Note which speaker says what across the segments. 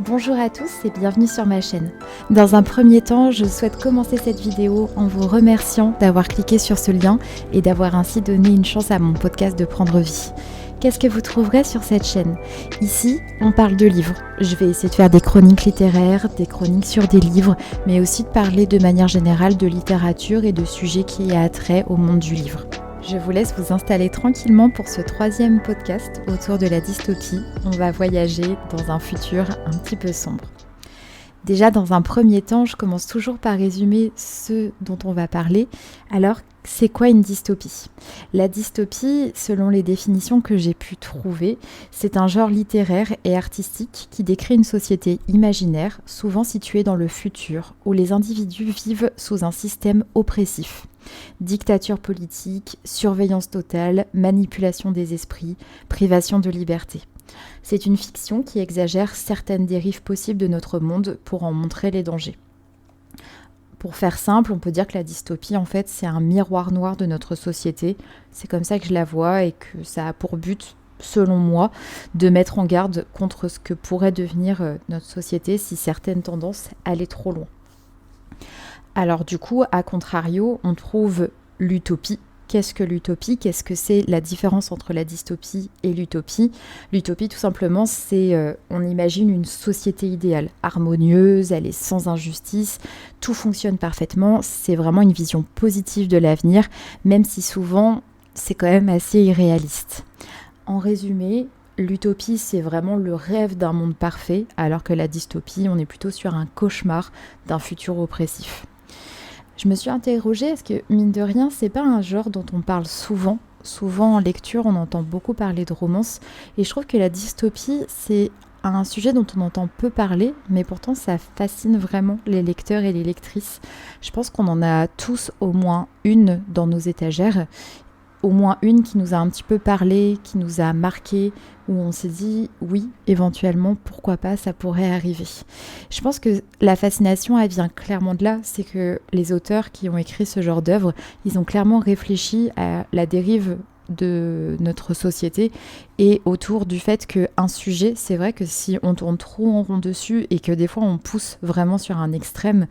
Speaker 1: Bonjour à tous et bienvenue sur ma chaîne. Dans un premier temps, je souhaite commencer cette vidéo en vous remerciant d'avoir cliqué sur ce lien et d'avoir ainsi donné une chance à mon podcast de prendre vie. Qu'est-ce que vous trouverez sur cette chaîne ? Ici, on parle de livres. Je vais essayer de faire des chroniques littéraires, des chroniques sur des livres, mais aussi de parler de manière générale de littérature et de sujets qui aient attrait au monde du livre. Je vous laisse vous installer tranquillement pour ce troisième podcast autour de la dystopie. On va voyager dans un futur un petit peu sombre. Déjà, dans un premier temps, je commence toujours par résumer ce dont on va parler. Alors, c'est quoi une dystopie ? La dystopie, selon les définitions que j'ai pu trouver, c'est un genre littéraire et artistique qui décrit une société imaginaire, souvent située dans le futur, où les individus vivent sous un système oppressif. Dictature politique, surveillance totale, manipulation des esprits, privation de liberté. C'est une fiction qui exagère certaines dérives possibles de notre monde pour en montrer les dangers. Pour faire simple, on peut dire que la dystopie, en fait, c'est un miroir noir de notre société. C'est comme ça que je la vois et que ça a pour but, selon moi, de mettre en garde contre ce que pourrait devenir notre société si certaines tendances allaient trop loin. Alors du coup, à contrario, on trouve l'utopie. Qu'est-ce que l'utopie ? Qu'est-ce que c'est la différence entre la dystopie et l'utopie ? L'utopie, tout simplement, c'est on imagine une société idéale, harmonieuse, elle est sans injustice, tout fonctionne parfaitement, c'est vraiment une vision positive de l'avenir, même si souvent, c'est quand même assez irréaliste. En résumé, l'utopie, c'est vraiment le rêve d'un monde parfait, alors que la dystopie, on est plutôt sur un cauchemar d'un futur oppressif. Je me suis interrogée, est-ce que, mine de rien, c'est pas un genre dont on parle souvent ? Souvent en lecture, on entend beaucoup parler de romance, et je trouve que la dystopie, c'est un sujet dont on entend peu parler, mais pourtant ça fascine vraiment les lecteurs et les lectrices. Je pense qu'on en a tous au moins une dans nos étagères, au moins une qui nous a un petit peu parlé, qui nous a marqué, où on s'est dit oui, éventuellement, pourquoi pas, ça pourrait arriver. Je pense que la fascination, elle vient clairement de là, c'est que les auteurs qui ont écrit ce genre d'œuvre, ils ont clairement réfléchi à la dérive de notre société et autour du fait qu'un sujet, c'est vrai que si on tourne trop en rond dessus et que des fois on pousse vraiment sur un extrême,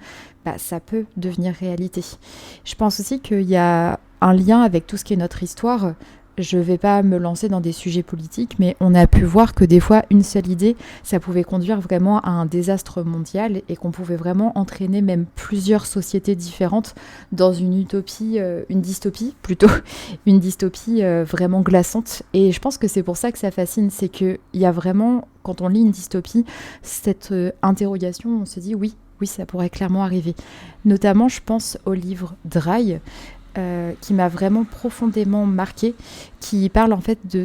Speaker 1: ça peut devenir réalité. Je pense aussi qu'il y a un lien avec tout ce qui est notre histoire. Je ne vais pas me lancer dans des sujets politiques, mais on a pu voir que des fois, une seule idée, ça pouvait conduire vraiment à un désastre mondial et qu'on pouvait vraiment entraîner même plusieurs sociétés différentes dans une utopie, une dystopie plutôt, une dystopie vraiment glaçante. Et je pense que c'est pour ça que ça fascine, c'est qu'il y a vraiment, quand on lit une dystopie, cette interrogation, on se dit oui, ça pourrait clairement arriver. Notamment, je pense au livre Dry, qui m'a vraiment profondément marquée, qui parle en fait de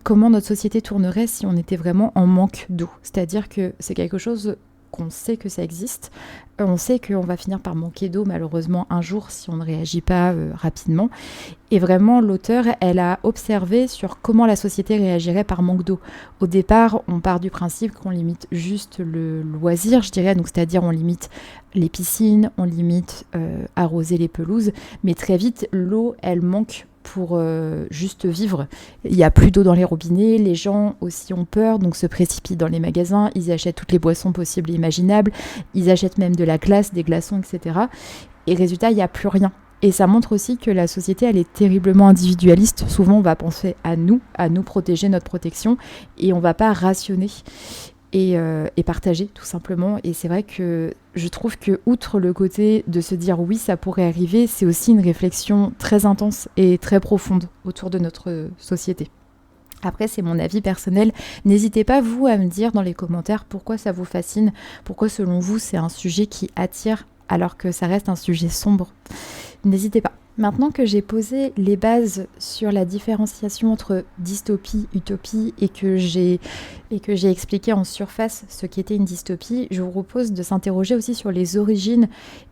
Speaker 1: comment notre société tournerait si on était vraiment en manque d'eau. C'est-à-dire que c'est quelque chose qu'on sait que ça existe, on sait qu'on va finir par manquer d'eau malheureusement un jour si on ne réagit pas rapidement. Et vraiment, l'auteur, elle a observé sur comment la société réagirait par manque d'eau. Au départ, on part du principe qu'on limite juste le loisir, je dirais, donc c'est-à-dire on limite les piscines, on limite arroser les pelouses, mais très vite, l'eau, elle manque pour juste vivre. Il n'y a plus d'eau dans les robinets, les gens aussi ont peur, donc se précipitent dans les magasins, ils achètent toutes les boissons possibles et imaginables, ils achètent même de la glace, des glaçons, etc. Et résultat, il n'y a plus rien. Et ça montre aussi que la société, elle est terriblement individualiste. Souvent, on va penser à nous protéger, notre protection, et on ne va pas rationner et partager, tout simplement. Et c'est vrai que je trouve que, outre le côté de se dire oui, ça pourrait arriver, c'est aussi une réflexion très intense et très profonde autour de notre société. Après, c'est mon avis personnel. N'hésitez pas, vous, à me dire dans les commentaires pourquoi ça vous fascine, pourquoi, selon vous, c'est un sujet qui attire alors que ça reste un sujet sombre. N'hésitez pas. Maintenant que j'ai posé les bases sur la différenciation entre dystopie, utopie et que j'ai expliqué en surface ce qu'était une dystopie, je vous propose de s'interroger aussi sur les origines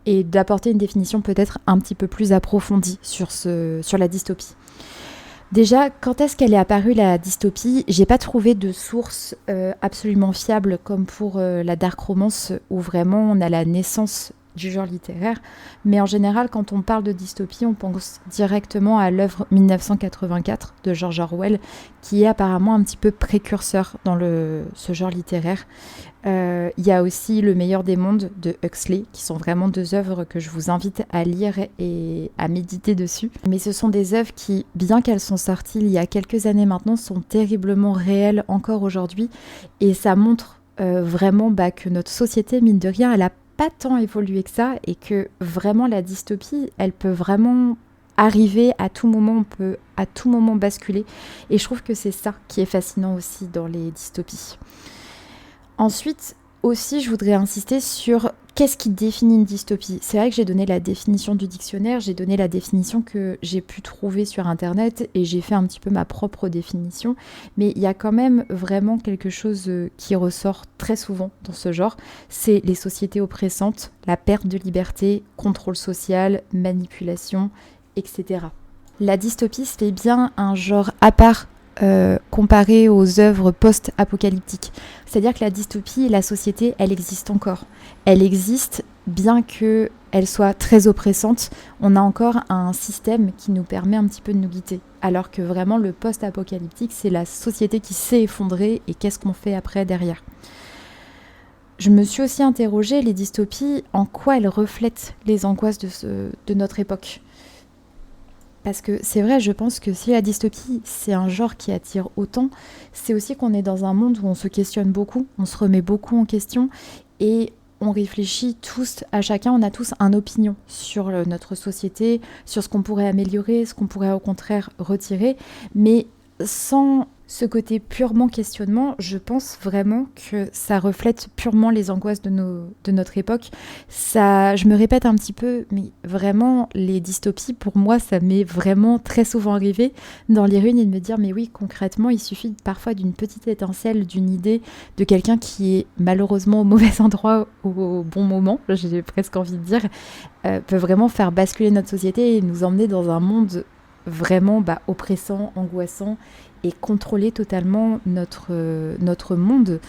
Speaker 1: et d'apporter une définition peut-être un petit peu plus approfondie sur la dystopie. Déjà, quand est-ce qu'elle est apparue, la dystopie ? J'ai pas trouvé de source absolument fiable comme pour la dark romance où vraiment on a la naissance du genre littéraire, mais en général, quand on parle de dystopie, on pense directement à l'œuvre 1984 de George Orwell, qui est apparemment un petit peu précurseur dans ce genre littéraire. Il y a aussi Le meilleur des mondes de Huxley, qui sont vraiment 2 œuvres que je vous invite à lire et à méditer dessus. Mais ce sont des œuvres qui, bien qu'elles sont sorties il y a quelques années maintenant, sont terriblement réelles encore aujourd'hui, et ça montre vraiment que notre société, mine de rien, elle a pas tant évolué que ça, et que vraiment la dystopie, elle peut vraiment arriver à tout moment, on peut à tout moment basculer, et je trouve que c'est ça qui est fascinant aussi dans les dystopies. Ensuite, aussi, je voudrais insister sur qu'est-ce qui définit une dystopie. C'est vrai que j'ai donné la définition du dictionnaire, j'ai donné la définition que j'ai pu trouver sur Internet, et j'ai fait un petit peu ma propre définition, mais il y a quand même vraiment quelque chose qui ressort très souvent dans ce genre, c'est les sociétés oppressantes, la perte de liberté, contrôle social, manipulation, etc. La dystopie, c'est bien un genre à part comparé aux œuvres post-apocalyptiques. C'est-à-dire que la dystopie, la société, elle existe encore. Elle existe, bien qu'elle soit très oppressante, on a encore un système qui nous permet un petit peu de nous guider. Alors que vraiment, le post-apocalyptique, c'est la société qui s'est effondrée, et qu'est-ce qu'on fait après derrière. Je me suis aussi interrogée, les dystopies, en quoi elles reflètent les angoisses de notre époque. Parce que c'est vrai, je pense que si la dystopie, c'est un genre qui attire autant, c'est aussi qu'on est dans un monde où on se questionne beaucoup, on se remet beaucoup en question, et on réfléchit tous, à chacun, on a tous une opinion sur notre société, sur ce qu'on pourrait améliorer, ce qu'on pourrait au contraire retirer, mais sans ce côté purement questionnement, je pense vraiment que ça reflète purement les angoisses de notre époque. Ça, je me répète un petit peu, mais vraiment, les dystopies, pour moi, ça m'est vraiment très souvent arrivé d'en lire une et de me dire, mais oui, concrètement, il suffit parfois d'une petite étincelle, d'une idée de quelqu'un qui est malheureusement au mauvais endroit au bon moment, j'ai presque envie de dire, peut vraiment faire basculer notre société et nous emmener dans un monde vraiment oppressant, angoissant, et contrôler totalement notre monde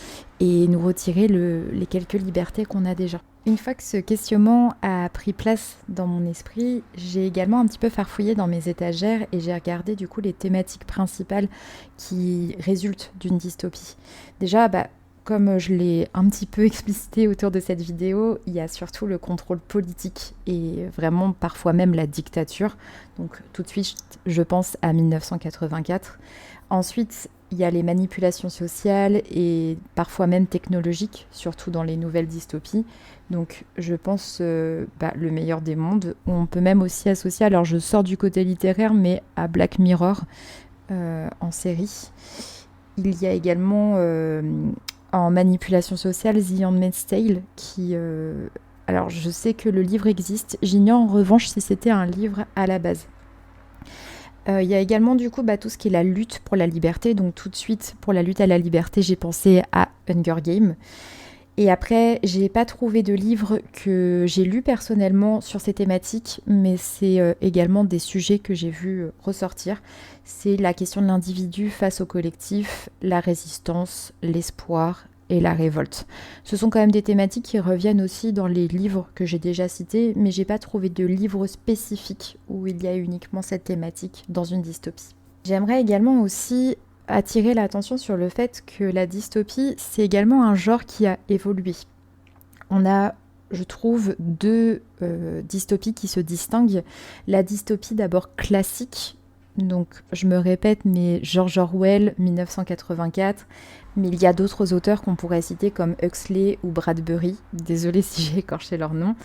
Speaker 1: et nous retirer les quelques libertés qu'on a déjà. Une fois que ce questionnement a pris place dans mon esprit, j'ai également un petit peu farfouillé dans mes étagères et j'ai regardé du coup les thématiques principales qui résultent d'une dystopie. Déjà, comme je l'ai un petit peu explicité autour de cette vidéo, il y a surtout le contrôle politique et vraiment parfois même la dictature. Donc tout de suite, je pense à 1984. Ensuite, il y a les manipulations sociales et parfois même technologiques, surtout dans les nouvelles dystopies. Donc je pense Le meilleur des mondes. On peut même aussi associer, alors je sors du côté littéraire, mais à Black Mirror en série. Il y a également en manipulation sociale The Handmaid's Tale qui... alors je sais que le livre existe, j'ignore en revanche si c'était un livre à la base. Il y a également du coup tout ce qui est la lutte pour la liberté. Donc tout de suite, pour la lutte à la liberté, j'ai pensé à Hunger Games. Et après, j'ai pas trouvé de livre que j'ai lu personnellement sur ces thématiques, mais c'est également des sujets que j'ai vus ressortir. C'est la question de l'individu face au collectif, la résistance, l'espoir et la révolte. Ce sont quand même des thématiques qui reviennent aussi dans les livres que j'ai déjà cités, mais j'ai pas trouvé de livre spécifique où il y a uniquement cette thématique dans une dystopie. J'aimerais également aussi attirer l'attention sur le fait que la dystopie, c'est également un genre qui a évolué. On a, je trouve, 2 dystopies qui se distinguent. La dystopie d'abord classique, donc je me répète, mais George Orwell, 1984, mais il y a d'autres auteurs qu'on pourrait citer comme Huxley ou Bradbury, désolée si j'ai écorché leur nom.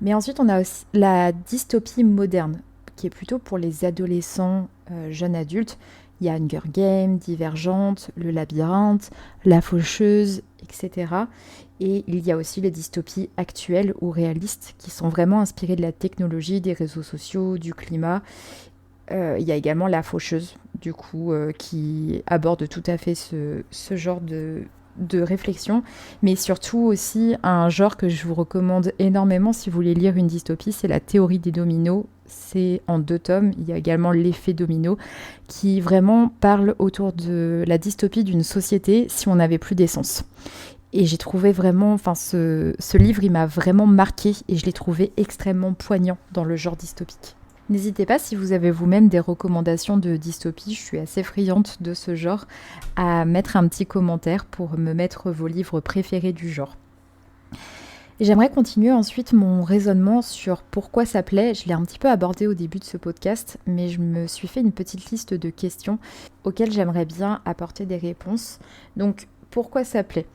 Speaker 1: Mais ensuite on a aussi la dystopie moderne, qui est plutôt pour les adolescents, jeunes adultes. Il y a Hunger Games, Divergente, Le Labyrinthe, La Faucheuse, etc. Et il y a aussi les dystopies actuelles ou réalistes qui sont vraiment inspirées de la technologie, des réseaux sociaux, du climat. Il y a également La Faucheuse, du coup, qui aborde tout à fait ce genre de réflexion, mais surtout aussi un genre que je vous recommande énormément si vous voulez lire une dystopie, c'est La Théorie des dominos. C'est en 2 tomes. Il y a également L'effet domino qui vraiment parle autour de la dystopie d'une société si on n'avait plus d'essence. Et j'ai trouvé vraiment, ce livre, il m'a vraiment marqué et je l'ai trouvé extrêmement poignant dans le genre dystopique. N'hésitez pas, si vous avez vous-même des recommandations de dystopie, je suis assez friande de ce genre, à mettre un petit commentaire pour me mettre vos livres préférés du genre. Et j'aimerais continuer ensuite mon raisonnement sur pourquoi ça plaît. Je l'ai un petit peu abordé au début de ce podcast, mais je me suis fait une petite liste de questions auxquelles j'aimerais bien apporter des réponses. Donc, pourquoi ça plaît ?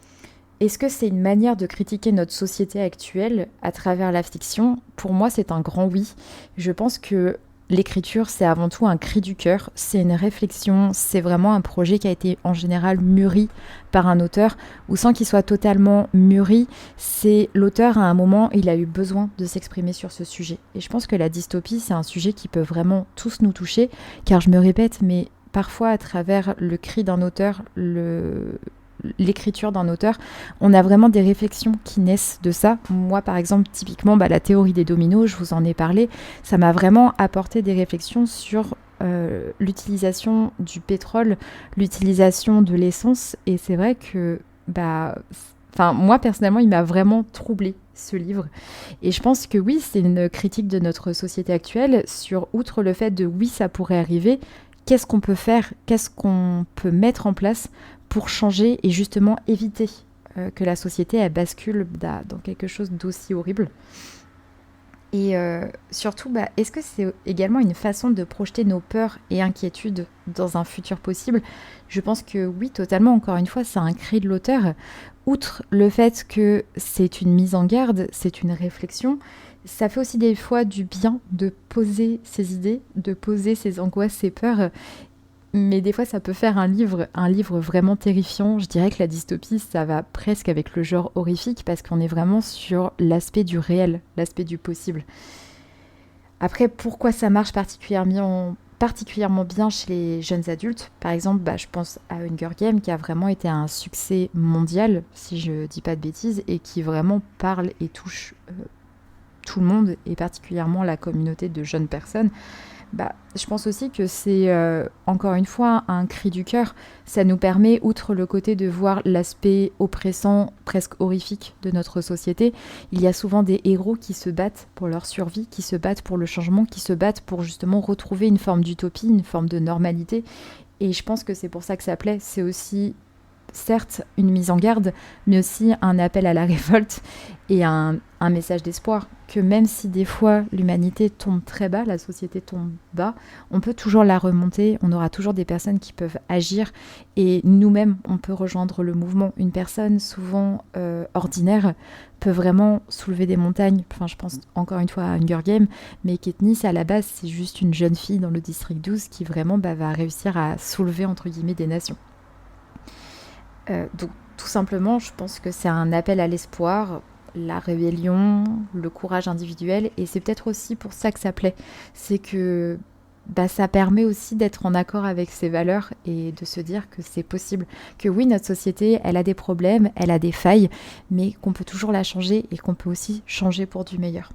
Speaker 1: Est-ce que c'est une manière de critiquer notre société actuelle à travers la fiction ? Pour moi, c'est un grand oui. Je pense que l'écriture, c'est avant tout un cri du cœur, c'est une réflexion, c'est vraiment un projet qui a été en général mûri par un auteur, ou sans qu'il soit totalement mûri, c'est l'auteur à un moment, il a eu besoin de s'exprimer sur ce sujet. Et je pense que la dystopie, c'est un sujet qui peut vraiment tous nous toucher, car je me répète, mais parfois à travers le cri d'un auteur, l'écriture d'un auteur, on a vraiment des réflexions qui naissent de ça. Moi, par exemple, typiquement, la théorie des dominos, je vous en ai parlé, ça m'a vraiment apporté des réflexions sur l'utilisation du pétrole, l'utilisation de l'essence, et c'est vrai que, moi, personnellement, il m'a vraiment troublée, ce livre. Et je pense que oui, c'est une critique de notre société actuelle sur, outre le fait de oui, ça pourrait arriver, qu'est-ce qu'on peut faire, qu'est-ce qu'on peut mettre en place pour changer et justement éviter que la société elle bascule dans quelque chose d'aussi horrible. Et surtout, est-ce que c'est également une façon de projeter nos peurs et inquiétudes dans un futur possible ? Je pense que oui, totalement. Encore une fois, c'est un cri de l'auteur. Outre le fait que c'est une mise en garde, c'est une réflexion, ça fait aussi des fois du bien de poser ses idées, de poser ses angoisses, ses peurs. Mais des fois, ça peut faire un livre vraiment terrifiant. Je dirais que la dystopie, ça va presque avec le genre horrifique parce qu'on est vraiment sur l'aspect du réel, l'aspect du possible. Après, pourquoi ça marche particulièrement bien chez les jeunes adultes ? Par exemple, je pense à Hunger Games qui a vraiment été un succès mondial, si je dis pas de bêtises, et qui vraiment parle et touche tout le monde, et particulièrement la communauté de jeunes personnes. Je pense aussi que c'est, encore une fois, un cri du cœur. Ça nous permet, outre le côté de voir l'aspect oppressant, presque horrifique de notre société, il y a souvent des héros qui se battent pour leur survie, qui se battent pour le changement, qui se battent pour justement retrouver une forme d'utopie, une forme de normalité. Et je pense que c'est pour ça que ça plaît. C'est aussi, certes, une mise en garde, mais aussi un appel à la révolte et un message d'espoir, que même si des fois l'humanité tombe très bas, la société tombe bas, on peut toujours la remonter, on aura toujours des personnes qui peuvent agir, et nous-mêmes, on peut rejoindre le mouvement. Une personne souvent ordinaire peut vraiment soulever des montagnes. Je pense encore une fois à Hunger Games, mais Katniss, à la base, c'est juste une jeune fille dans le district 12 qui vraiment va réussir à soulever, entre guillemets, des nations. Donc tout simplement, je pense que c'est un appel à l'espoir, la rébellion, le courage individuel, et c'est peut-être aussi pour ça que ça plaît. C'est que ça permet aussi d'être en accord avec ses valeurs et de se dire que c'est possible. Que oui, notre société, elle a des problèmes, elle a des failles, mais qu'on peut toujours la changer et qu'on peut aussi changer pour du meilleur.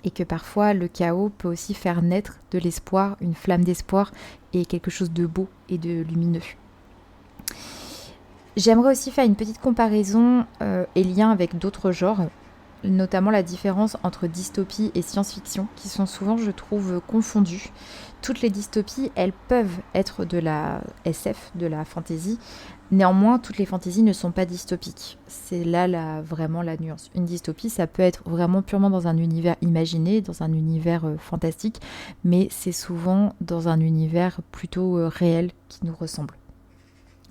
Speaker 1: Et que parfois, le chaos peut aussi faire naître de l'espoir, une flamme d'espoir et quelque chose de beau et de lumineux. J'aimerais aussi faire une petite comparaison et lien avec d'autres genres, notamment la différence entre dystopie et science-fiction, qui sont souvent, je trouve, confondues. Toutes les dystopies, elles peuvent être de la SF, de la fantasy. Néanmoins, toutes les fantaisies ne sont pas dystopiques. C'est là vraiment la nuance. Une dystopie, ça peut être vraiment purement dans un univers imaginé, dans un univers fantastique, mais c'est souvent dans un univers plutôt réel qui nous ressemble.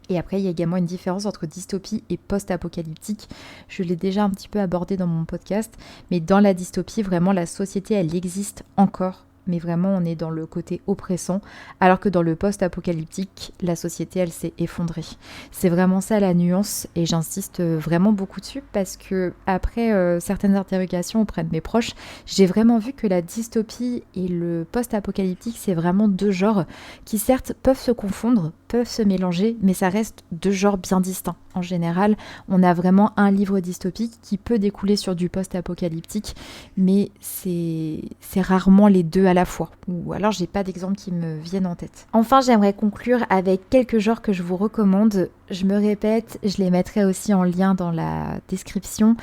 Speaker 1: Et après, il y a également une différence entre dystopie et post-apocalyptique. Je l'ai déjà un petit peu abordé dans mon podcast, mais dans la dystopie, vraiment, la société, elle existe encore, mais vraiment, on est dans le côté oppressant, alors que dans le post-apocalyptique, la société, elle s'est effondrée. C'est vraiment ça la nuance, et j'insiste vraiment beaucoup dessus, parce que après certaines interrogations auprès de mes proches, j'ai vraiment vu que la dystopie et le post-apocalyptique, c'est vraiment deux genres qui certes peuvent se confondre, peuvent se mélanger, mais ça reste deux genres bien distincts. En général, on a vraiment un livre dystopique qui peut découler sur du post-apocalyptique, mais c'est rarement les deux à la fois. Ou alors, j'ai pas d'exemple qui me viennent en tête. Enfin, j'aimerais conclure avec quelques genres que je vous recommande. Je me répète, je les mettrai aussi en lien dans la description.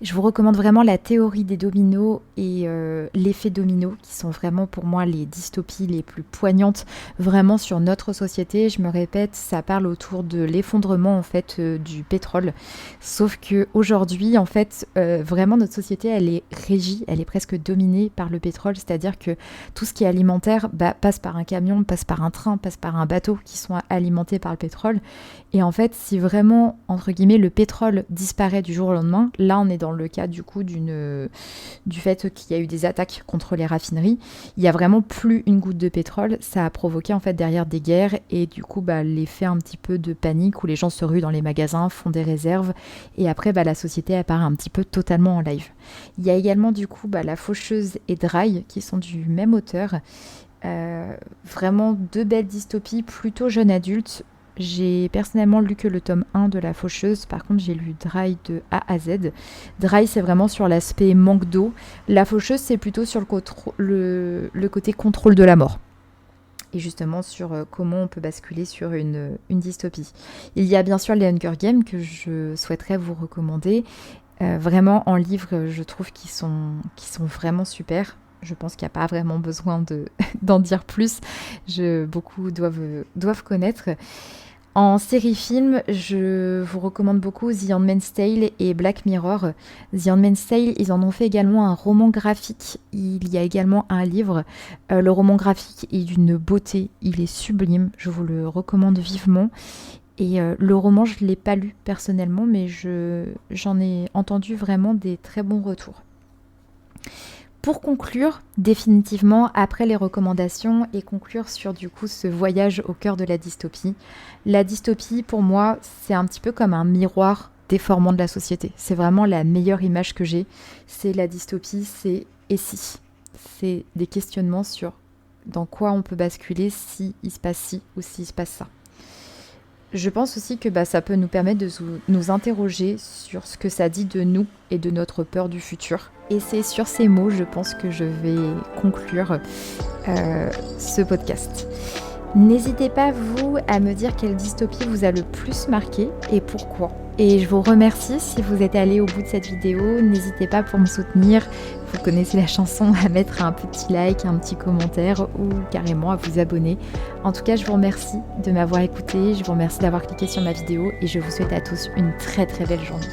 Speaker 1: Je vous recommande vraiment la théorie des dominos et l'effet domino, qui sont vraiment pour moi les dystopies les plus poignantes vraiment sur notre société. Je me répète, ça parle autour de l'effondrement en fait du pétrole. Sauf que aujourd'hui, en fait, vraiment notre société, elle est régie, elle est presque dominée par le pétrole, c'est-à-dire que tout ce qui est alimentaire passe par un camion, passe par un train, passe par un bateau qui sont alimentés par le pétrole. Et en fait, si vraiment, entre guillemets, le pétrole disparaît du jour au lendemain, là on est dans le cas du coup du fait qu'il y a eu des attaques contre les raffineries, il y a vraiment plus une goutte de pétrole, ça a provoqué en fait derrière des guerres et du coup l'effet un petit peu de panique où les gens se ruent dans les magasins, font des réserves et après la société apparaît un petit peu totalement en live. Il y a également du coup La Faucheuse et Dry qui sont du même auteur. Vraiment deux belles dystopies plutôt jeunes adultes. J'ai personnellement lu que le tome 1 de La Faucheuse, par contre j'ai lu Dry de A à Z. Dry c'est vraiment sur l'aspect manque d'eau, La Faucheuse c'est plutôt sur le côté contrôle de la mort. Et justement sur comment on peut basculer sur une dystopie. Il y a bien sûr les Hunger Games que je souhaiterais vous recommander. Vraiment en livre je trouve qu'ils sont vraiment super. Je pense qu'il n'y a pas vraiment besoin d'en dire plus. Beaucoup doivent connaître. En série-film, je vous recommande beaucoup The Handmaid's Tale et Black Mirror. The Handmaid's Tale, ils en ont fait également un roman graphique. Il y a également un livre. Le roman graphique est d'une beauté. Il est sublime. Je vous le recommande vivement. Et le roman, je ne l'ai pas lu personnellement, mais j'en ai entendu vraiment des très bons retours. Pour conclure définitivement après les recommandations et conclure sur du coup ce voyage au cœur de la dystopie, pour moi c'est un petit peu comme un miroir déformant de la société. C'est vraiment la meilleure image que j'ai. C'est la dystopie, c'est et si. C'est des questionnements sur dans quoi on peut basculer si il se passe ci ou s'il se passe ça. Je pense aussi que ça peut nous permettre de nous interroger sur ce que ça dit de nous et de notre peur du futur. Et c'est sur ces mots, je pense que je vais conclure ce podcast. N'hésitez pas, vous, à me dire quelle dystopie vous a le plus marqué et pourquoi. Et je vous remercie si vous êtes allé au bout de cette vidéo. N'hésitez pas pour me soutenir. Vous connaissez la chanson, à mettre un petit like, un petit commentaire ou carrément à vous abonner. En tout cas, je vous remercie de m'avoir écouté. Je vous remercie d'avoir cliqué sur ma vidéo et je vous souhaite à tous une très très belle journée.